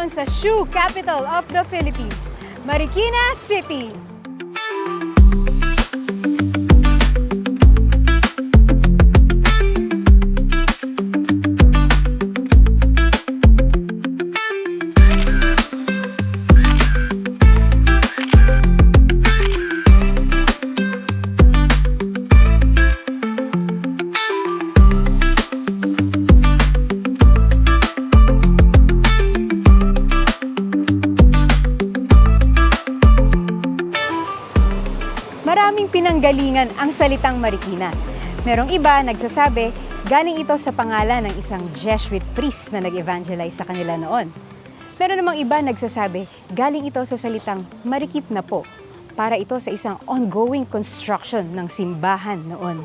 ngayon sa shoe capital of the Philippines, Marikina City. Maraming pinanggalingan ang salitang Marikina. Merong iba nagsasabi, galing ito sa pangalan ng isang Jesuit priest na nag-evangelize sa kanila noon. Meron namang iba nagsasabi, galing ito sa salitang marikit na po, para ito sa isang ongoing construction ng simbahan noon.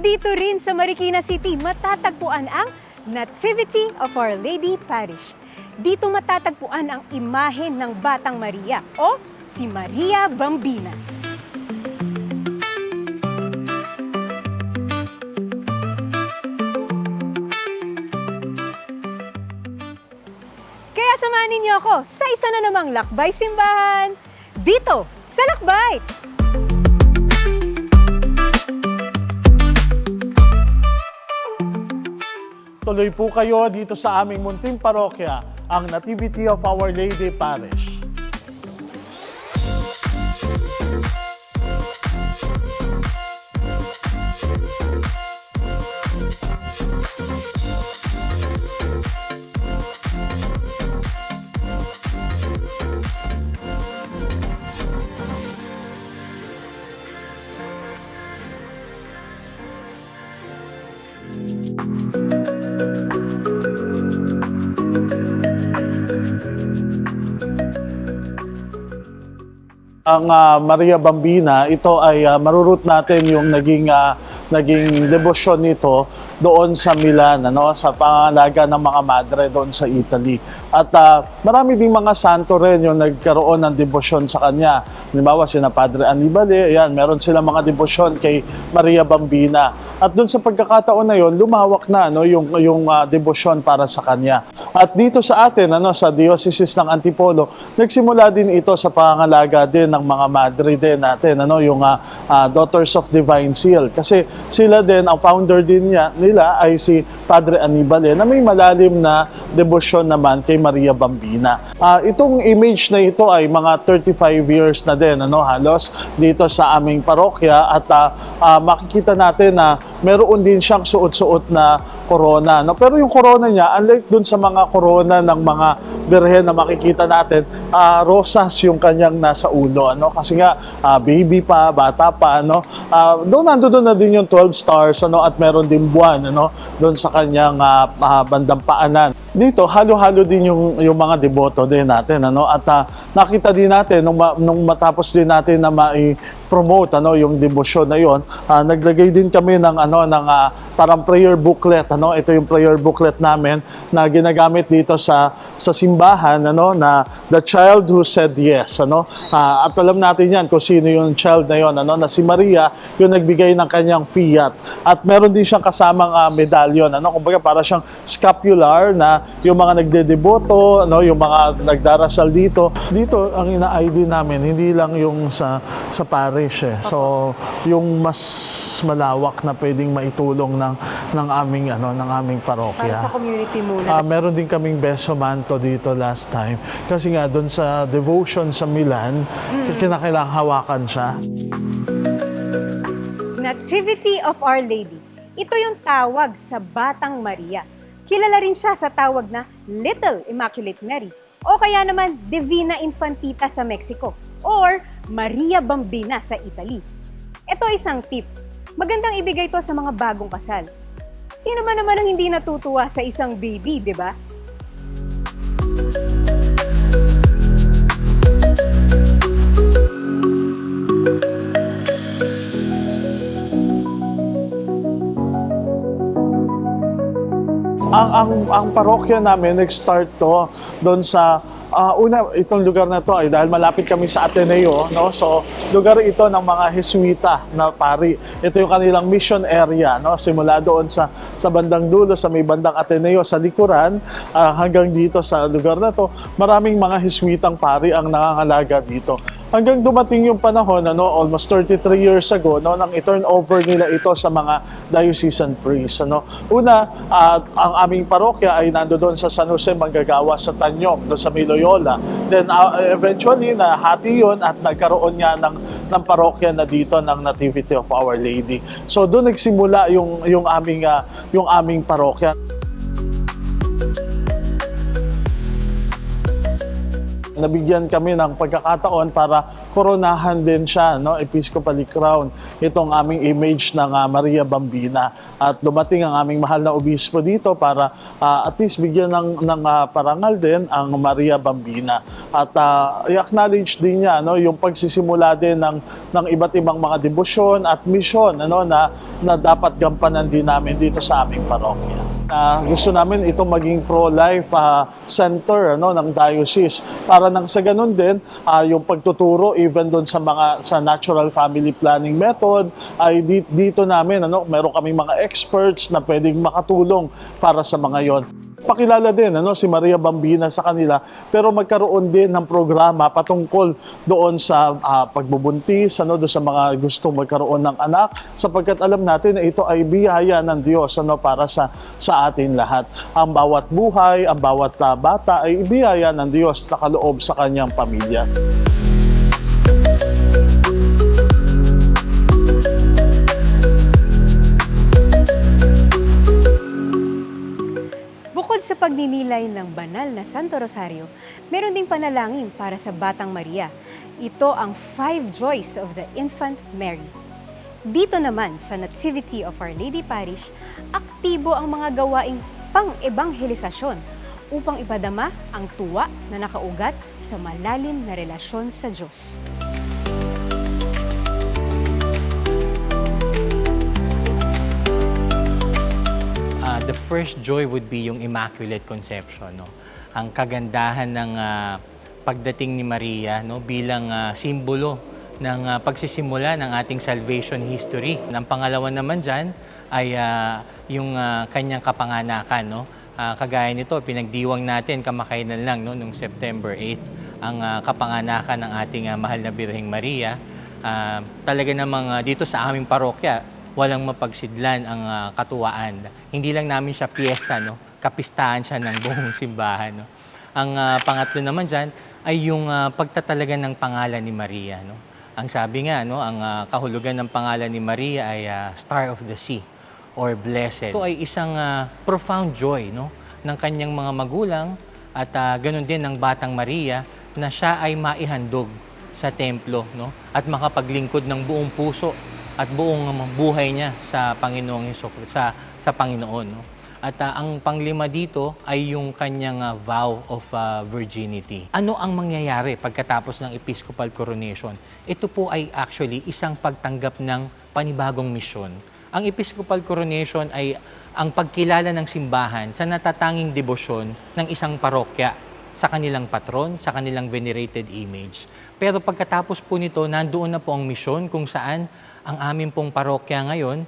Dito rin sa Marikina City, matatagpuan ang Nativity of Our Lady Parish. Dito matatagpuan ang imahe ng Batang Maria o si Maria Bambina. Kaya samahan ninyo ako sa isa na namang lakbay simbahan dito sa Lakbites! Tuloy po kayo dito sa aming munting parokya, ang Nativity of Our Lady Parish. Ang Maria Bambina, ito ay marurut natin yung naging debosyon nito doon sa Milan, sa pangangalaga ng mga madre doon sa Italy. At marami ding mga santo rin yung nagkaroon ng debosyon sa kanya. Halimbawa, sina Padre Annibale, ayan, meron silang mga debosyon kay Maria Bambina. At doon sa pagkakataon na yon, lumawak na yung debosyon para sa kanya. At dito sa atin, sa Diocese ng Antipolo, nagsimula din ito sa pangangalaga din ng mga madre din natin, yung Daughters of Divine Seal. Kasi sila din, ang founder din nila ay si Padre Annibale na may malalim na debosyon naman kay Maria Bambina. Itong image na ito ay mga 35 years na din, halos dito sa aming parokya at makikita natin na meron din siyang suot-suot na corona. Pero yung corona niya, unlike dun sa mga corona ng mga birhen na makikita natin, rosas yung kanyang nasa ulo. Kasi nga, baby pa, bata pa. Doon na din yung 12 stars at meron din buwan doon sa kanyang bandang paanan. Dito, halo-halo din yung mga deboto din natin. At nakita din natin, nung matapos din natin na promote yung debosyon na yon, naglagay din kami ng parang prayer booklet. Ito yung prayer booklet namin na ginagamit dito sa simbahan, na The Child Who Said Yes. At alam natin yan kung sino yung child na yon, na si Maria yung nagbigay ng kanyang fiat. At meron din siyang kasamang medalyon. Kumbaga para siyang scapular na yung mga nagdedeboto, yung mga nagdarasal dito. Dito ang ina-ID namin, hindi lang yung sa parish. So, yung mas malawak na pwedeng maitulong ng aming parokya. Para sa community muna. Meron din kaming Beso Manto dito last time. Kasi nga, doon sa devotion sa Milan, kinakailangang hawakan siya. Nativity of Our Lady. Ito yung tawag sa Batang Maria. Kilala rin siya sa tawag na Little Immaculate Mary o kaya naman Divina Infantita sa Mexico or Maria Bambina sa Italy. Ito isang tip. Magandang ibigay ito sa mga bagong kasal. Sino ba naman ang hindi natutuwa sa isang baby, di ba? ang parokya namin, nag-start to doon sa una, itong lugar na to ay dahil malapit kami sa Ateneo, no? So, lugar ito ng mga Jesuita na pari. Ito yung kanilang mission area, no? Simula doon sa bandang dulo, sa may bandang Ateneo, sa likuran, hanggang dito sa lugar na to, maraming mga Jesuitang pari ang nangangalaga dito. Hanggang dumating yung panahon, almost 33 years ago, nang i-turn over nila ito sa mga diocesan priests. Una, ang aming parokya ay nandoon sa San Jose Manggagawa sa Tanyong, doon sa may Loyola. Then eventually, nahati yun at nagkaroon nga ng parokya na dito ng Nativity of Our Lady. So doon nagsimula yung aming parokya. Nabigyan kami ng pagkakataon para koronahan din siya, episcopally crown, itong aming image ng Maria Bambina. At dumating ang aming mahal na obispo dito para at least bigyan ng parangal din ang Maria Bambina. At i-acknowledge din niya yung pagsisimula din ng iba't ibang mga debosyon at misyon na dapat gampanan din namin dito sa aming parokya. Gusto namin ito maging pro-life center ng diocese para nang sa ganun din yung pagtuturo even doon sa natural family planning method ay dito namin meron kaming mga experts na pwedeng makatulong para sa mga yon. Pakilala din si Maria Bambina sa kanila, pero magkaroon din ng programa patungkol doon sa pagbubuntis, doon sa mga gustong magkaroon ng anak, sapagkat alam natin na ito ay biyaya ng Diyos para sa atin lahat. Ang bawat buhay, ang bawat bata ay biyaya ng Diyos na kaloob sa kanyang pamilya. Bukod sa pagninilay ng banal na Santo Rosario, meron ding panalangin para sa Batang Maria. Ito ang 5 Joys of the Infant Mary. Dito naman sa Nativity of Our Lady Parish, aktibo ang mga gawaing pang-ebanghelisasyon upang ipadama ang tuwa na nakaugat sa malalim na relasyon sa Diyos. The first joy would be yung Immaculate Conception, Ang kagandahan ng pagdating ni Maria, bilang simbolo ng pagsisimula ng ating salvation history. Ang pangalawa naman dyan ay yung kanyang kapanganakan, Kagaya nito, pinagdiwang natin kamakailan lang, noong September 8, ang kapanganakan ng ating mahal na Birheng Maria. Talaga namang dito sa aming parokya, walang mapagsidlan ang katuwaan. Hindi lang namin siya piyesta, kapistahan siya ng buong simbahan. Ang pangatlo naman dyan ay yung pagtatalaga ng pangalan ni Maria. Ang sabi nga, ang kahulugan ng pangalan ni Maria ay Star of the Sea or Blessed. Ito ay isang profound joy ng kanyang mga magulang at ganun din ng Batang Maria na siya ay maihandog sa templo at makapaglingkod ng buong puso at buong buhay niya sa Panginoong Hesukristo, sa Panginoon. At ang panglima dito ay yung kanyang vow of virginity. Ano ang mangyayari pagkatapos ng Episcopal Coronation? Ito po ay actually isang pagtanggap ng panibagong misyon. Ang Episcopal Coronation ay ang pagkilala ng simbahan sa natatanging debosyon ng isang parokya sa kanilang patron, sa kanilang venerated image. Pero pagkatapos po nito, nandoon na po ang misyon kung saan ang aming pong parokya ngayon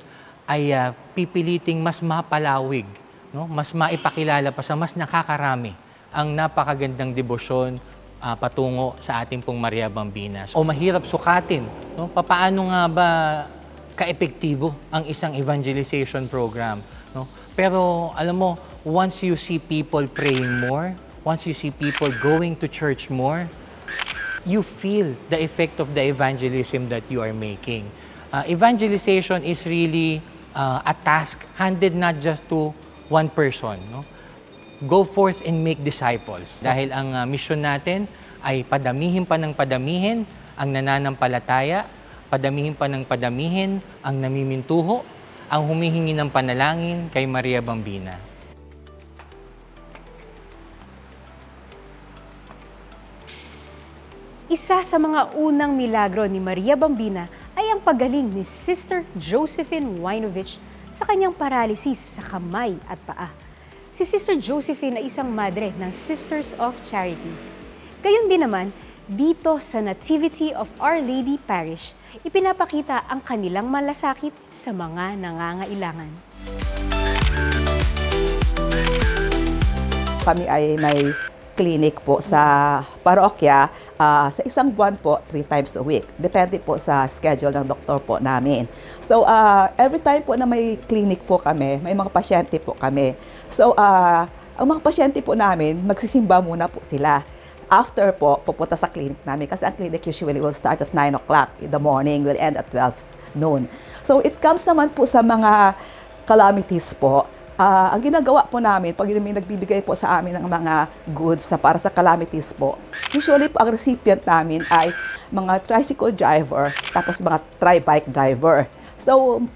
ay pipiliting mas mapalawig, mas maipakilala pa sa mas nakakarami ang napakagandang debosyon patungo sa ating pong Maria Bambina. O mahirap sukatin, papaano nga ba kaepektibo ang isang evangelization program? Pero alam mo, once you see people praying more, once you see people going to church more, you feel the effect of the evangelism that you are making. Evangelization is really a task handed not just to one person. Go forth and make disciples. Dahil ang mission natin ay padamihin pa ng padamihin ang nananampalataya, padamihin pa ng padamihin ang namimintuho, ang humihingi ng panalangin kay Maria Bambina. Isa sa mga unang milagro ni Maria Bambina ay ang paggaling ni Sister Josephine Winovich sa kanyang paralysis sa kamay at paa. Si si Sister Josephine ay isang madre ng Sisters of Charity. Gayon din naman, dito sa Nativity of Our Lady Parish, ipinapakita ang kanilang malasakit sa mga nangangailangan. Kami ay may clinic po sa parokya sa isang buwan po, 3 times a week. Depende po sa schedule ng doktor po namin. So, every time po na may clinic po kami, may mga pasyente po kami. So, ang mga pasyente po namin, magsisimba muna po sila. After po, pupunta sa clinic namin. Kasi ang clinic usually will start at 9 o'clock in the morning, will end at 12 noon. So, it comes naman po sa mga calamities po. Ang ginagawa po namin, pag may nagbibigay po sa amin ng mga goods para sa calamities po, usually po ang recipient namin ay mga tricycle driver, tapos mga tri-bike driver. So,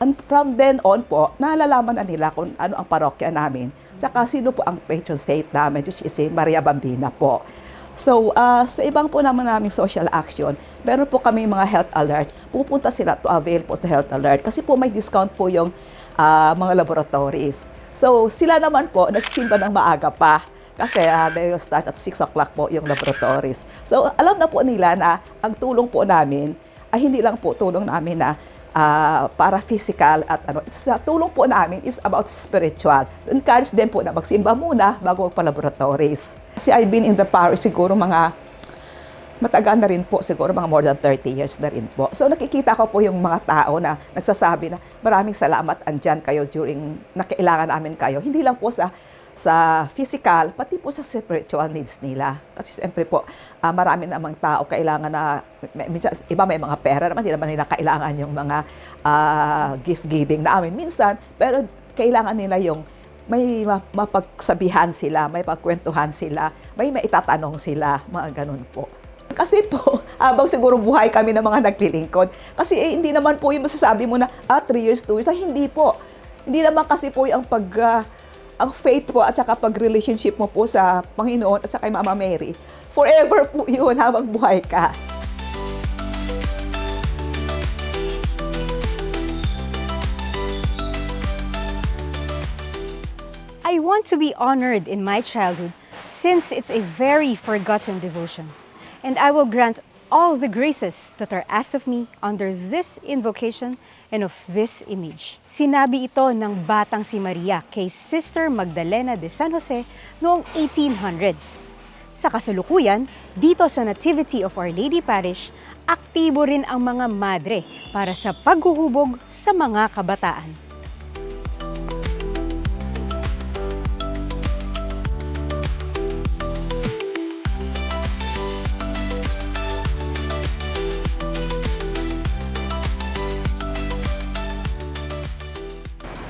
and from then on po, nalalaman na nila kung ano ang parokya namin, tsaka sino po ang patron saint namin, which is si Maria Bambina po. So, sa ibang po naman naming social action, meron po kami mga health alert. Pupunta sila to avail po sa health alert kasi po may discount po yung mga laboratories. So, sila naman po, nagsimba ng maaga pa kasi they will start at 6 o'clock po yung laboratories. So, alam na po nila na ang tulong po namin ay hindi lang po tulong namin na para physical at sa tulong po namin is about spiritual. Encourage din po na magsimba muna bago magpa-laboratories. Kasi I've been in the parish siguro matagal na rin po, siguro mga more than 30 years na rin po. So nakikita ko po yung mga tao na nagsasabi na maraming salamat, andyan kayo during nakailangan namin kayo. Hindi lang po sa physical, pati po sa spiritual needs nila. Kasi siyempre po, marami namang tao kailangan na, minsan, iba may mga pera naman, hindi naman nila kailangan yung mga gift giving namin minsan, pero kailangan nila yung may mapagsabihan sila, may pagkwentuhan sila, may maitatanong sila, mga ganun po. Kasi po, habang siguro buhay kami ng mga naglilingkod. Kasi hindi naman po yung masasabi mo na 3 years, 2 years. Hindi po. Hindi naman kasi po yung ang faith po at saka pag-relationship mo po sa Panginoon at saka kay Mama Mary. Forever po yun habang buhay ka. I want to be honored in my childhood since it's a very forgotten devotion. And I will grant all the graces that are asked of me under this invocation and of this image. Sinabi ito ng batang si Maria kay Sister Magdalena de San Jose noong 1800s. Sa kasalukuyan, dito sa Nativity of Our Lady Parish, aktibo rin ang mga madre para sa paghuhubog sa mga kabataan.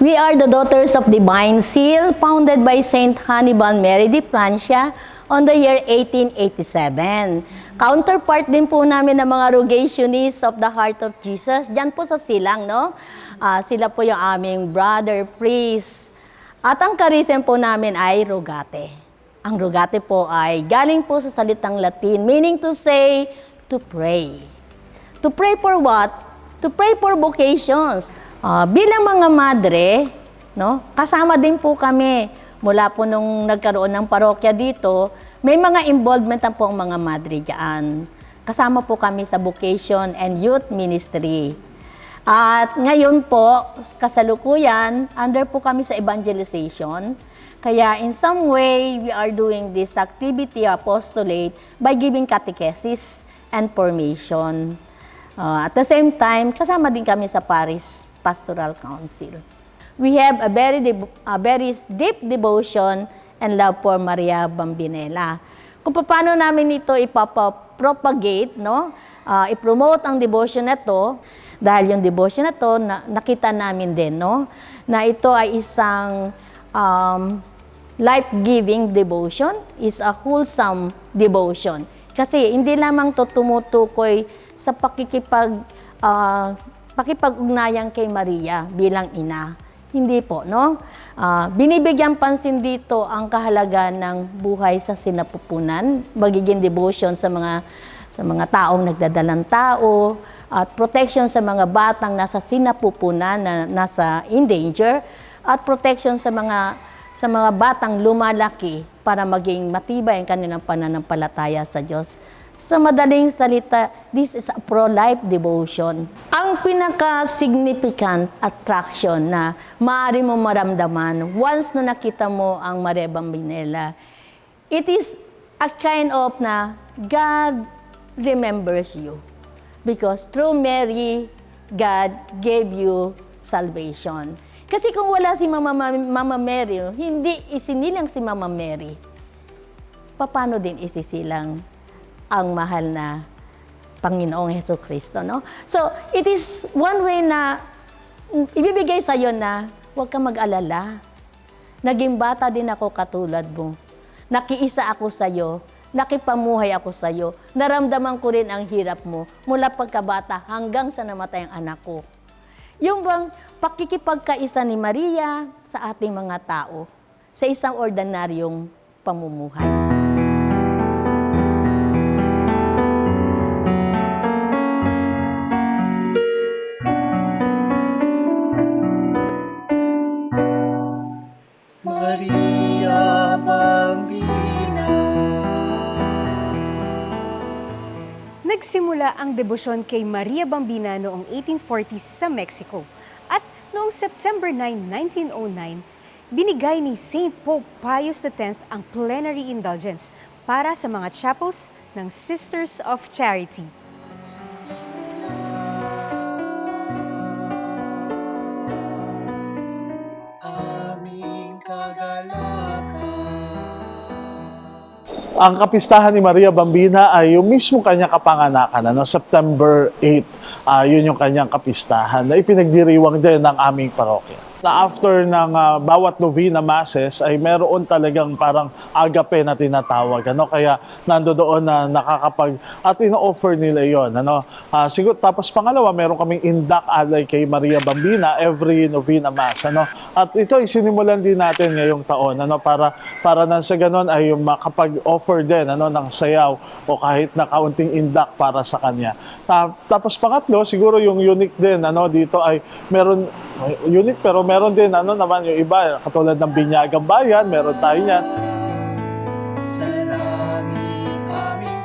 We are the Daughters of Divine Seal, founded by Saint Hannibal Mary de Francia on the year 1887. Counterpart din po namin ng mga Rogationists of the Heart of Jesus. Diyan po sa Silang, no? Sila po yung aming brother priest. At ang charism po namin ay Rogate. Ang Rogate po ay galing po sa salitang Latin, meaning to say, to pray. To pray for what? To pray for vocations. Bilang mga madre, no, kasama din po kami mula po nung nagkaroon ng parokya dito, may mga involvement na po ang mga madre dyan. Kasama po kami sa vocation and youth ministry. At ngayon po, kasalukuyan, under po kami sa evangelization. Kaya in some way, we are doing this activity apostolate by giving catechesis and formation. At the same time, kasama din kami sa Parish Pastoral Council. We have a very deep devotion and love for Maria Bambinella. Kung paano namin ito ipapropagate, no? I-promote ang devotion na to, dahil yung devotion na to, nakita namin din, no? Na ito ay isang life-giving devotion, is a wholesome devotion. Kasi hindi lamang to tumutukoy sa pakipag-ugnayan kay Maria bilang ina. Hindi po, no? Binibigyan pansin dito ang kahalagaan ng buhay sa sinapupunan, magiging devotion sa mga taong nagdadalang tao, at protection sa mga batang nasa sinapupunan na nasa in danger, at protection sa mga sa mga batang lumalaki para maging matibay ang kanilang pananampalataya sa Diyos. Sa madaling salita, this is a pro-life devotion. Ang pinaka-significant attraction na maaari mo maramdaman once na nakita mo ang Maria Bambinella, it is a kind of na God remembers you. Because through Mary, God gave you salvation. Kasi kung wala si Mama Mary, hindi isinilang si Mama Mary, paano din isisilang ang mahal na Panginoong Hesus Kristo, no? So, it is one way na ibibigay sa iyo na huwag kang mag-alala. Naging bata din ako katulad mo. Nakiisa ako sa iyo, nakipamuhay ako sa iyo. Naramdaman ko rin ang hirap mo mula pagkabata hanggang sa namatay ang anak ko. Yung bang pakikipagkaisa ni Maria sa ating mga tao sa isang ordinaryong pamumuhay. Maria Bambina. Nagsimula ang debosyon kay Maria Bambina noong 1840s sa Mexico. At noong September 9, 1909, binigay ni St. Pope Pius X ang plenary indulgence para sa mga chapels ng Sisters of Charity. Aming kagalakan. Ang kapistahan ni Maria Bambina ay yung mismo kanyang kapanganakan, September 8. Yun yung kanyang kapistahan na ipinagdiriwang din ng aming parokya. Na after ng bawat novena masses ay meron talagang parang agape na tinatawag. Kaya nandoon na nakakapag at ino-offer nila yon. Siguro, tapos pangalawa, meron kaming indak alay kay Maria Bambina every novena mass. At ito ay sinimulan din natin ngayong taon para nang sa ganon ay yung makapag-offer din ng sayaw o kahit na kaunting indak para sa kanya. Tapos pangatlo, siguro yung unique din dito ay meron unique pero meron din naman yung iba katulad ng Binyagang Bayan, meron tayo niyan. Sa langit aming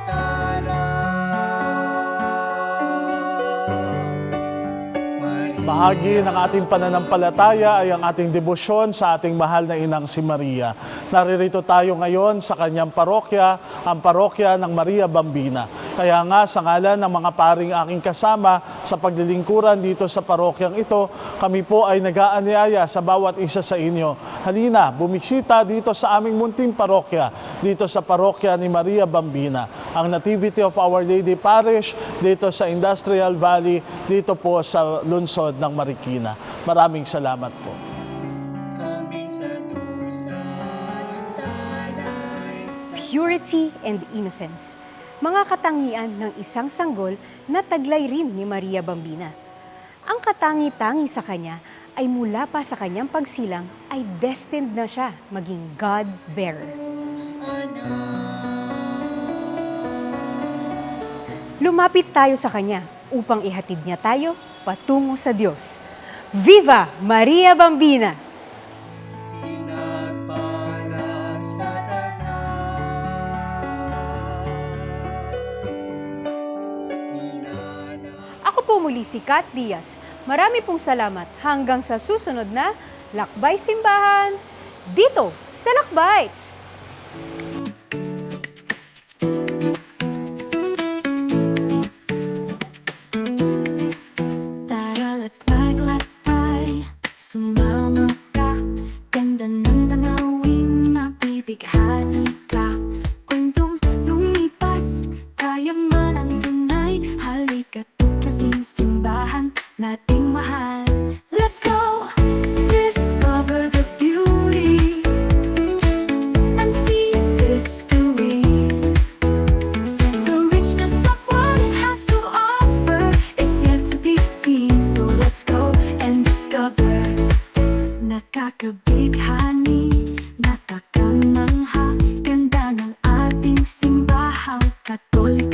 Bahagi ng ating pananampalataya ay ang ating debosyon sa ating mahal na inang si Maria. Naririto tayo ngayon sa kanyang parokya, ang parokya ng Maria Bambina. Kaya nga sa ngalan ng mga paring aking kasama sa paglilingkuran dito sa parokyang ito, kami po ay nag-aanyaya sa bawat isa sa inyo. Halina, bumisita dito sa aming munting parokya, dito sa parokya ni Maria Bambina, ang Nativity of Our Lady Parish, dito sa Industrial Valley, dito po sa lungsod ng Marikina. Maraming salamat po. kaming sa dusa, salay sa Purity and innocence, mga katangian ng isang sanggol na taglay rin ni Maria Bambina. Ang katangi-tangi sa kanya ay mula pa sa kanyang pagsilang ay destined na siya maging God-bearer. Lumapit tayo sa kanya upang ihatid niya tayo patungo sa Diyos. Viva Maria Bambina! Pinagpala sa Ako po muli si Kat Diaz. Marami pong salamat hanggang sa susunod na Lakbay Simbahan dito sa Lakbites! Tara, let's maglakbay. Sumama ka. Ganda ng tanawin, mabibighani ka. Kwentong lumipas, kaya man ang tunay. Halika't kasing simbahan nating mahal. Let's go! Discover the beauty and see its history. The richness of what it has to offer is yet to be seen. So let's go and discover. Nakakabighani, nakakamangha, ganda ng ating simbahang Katoliko.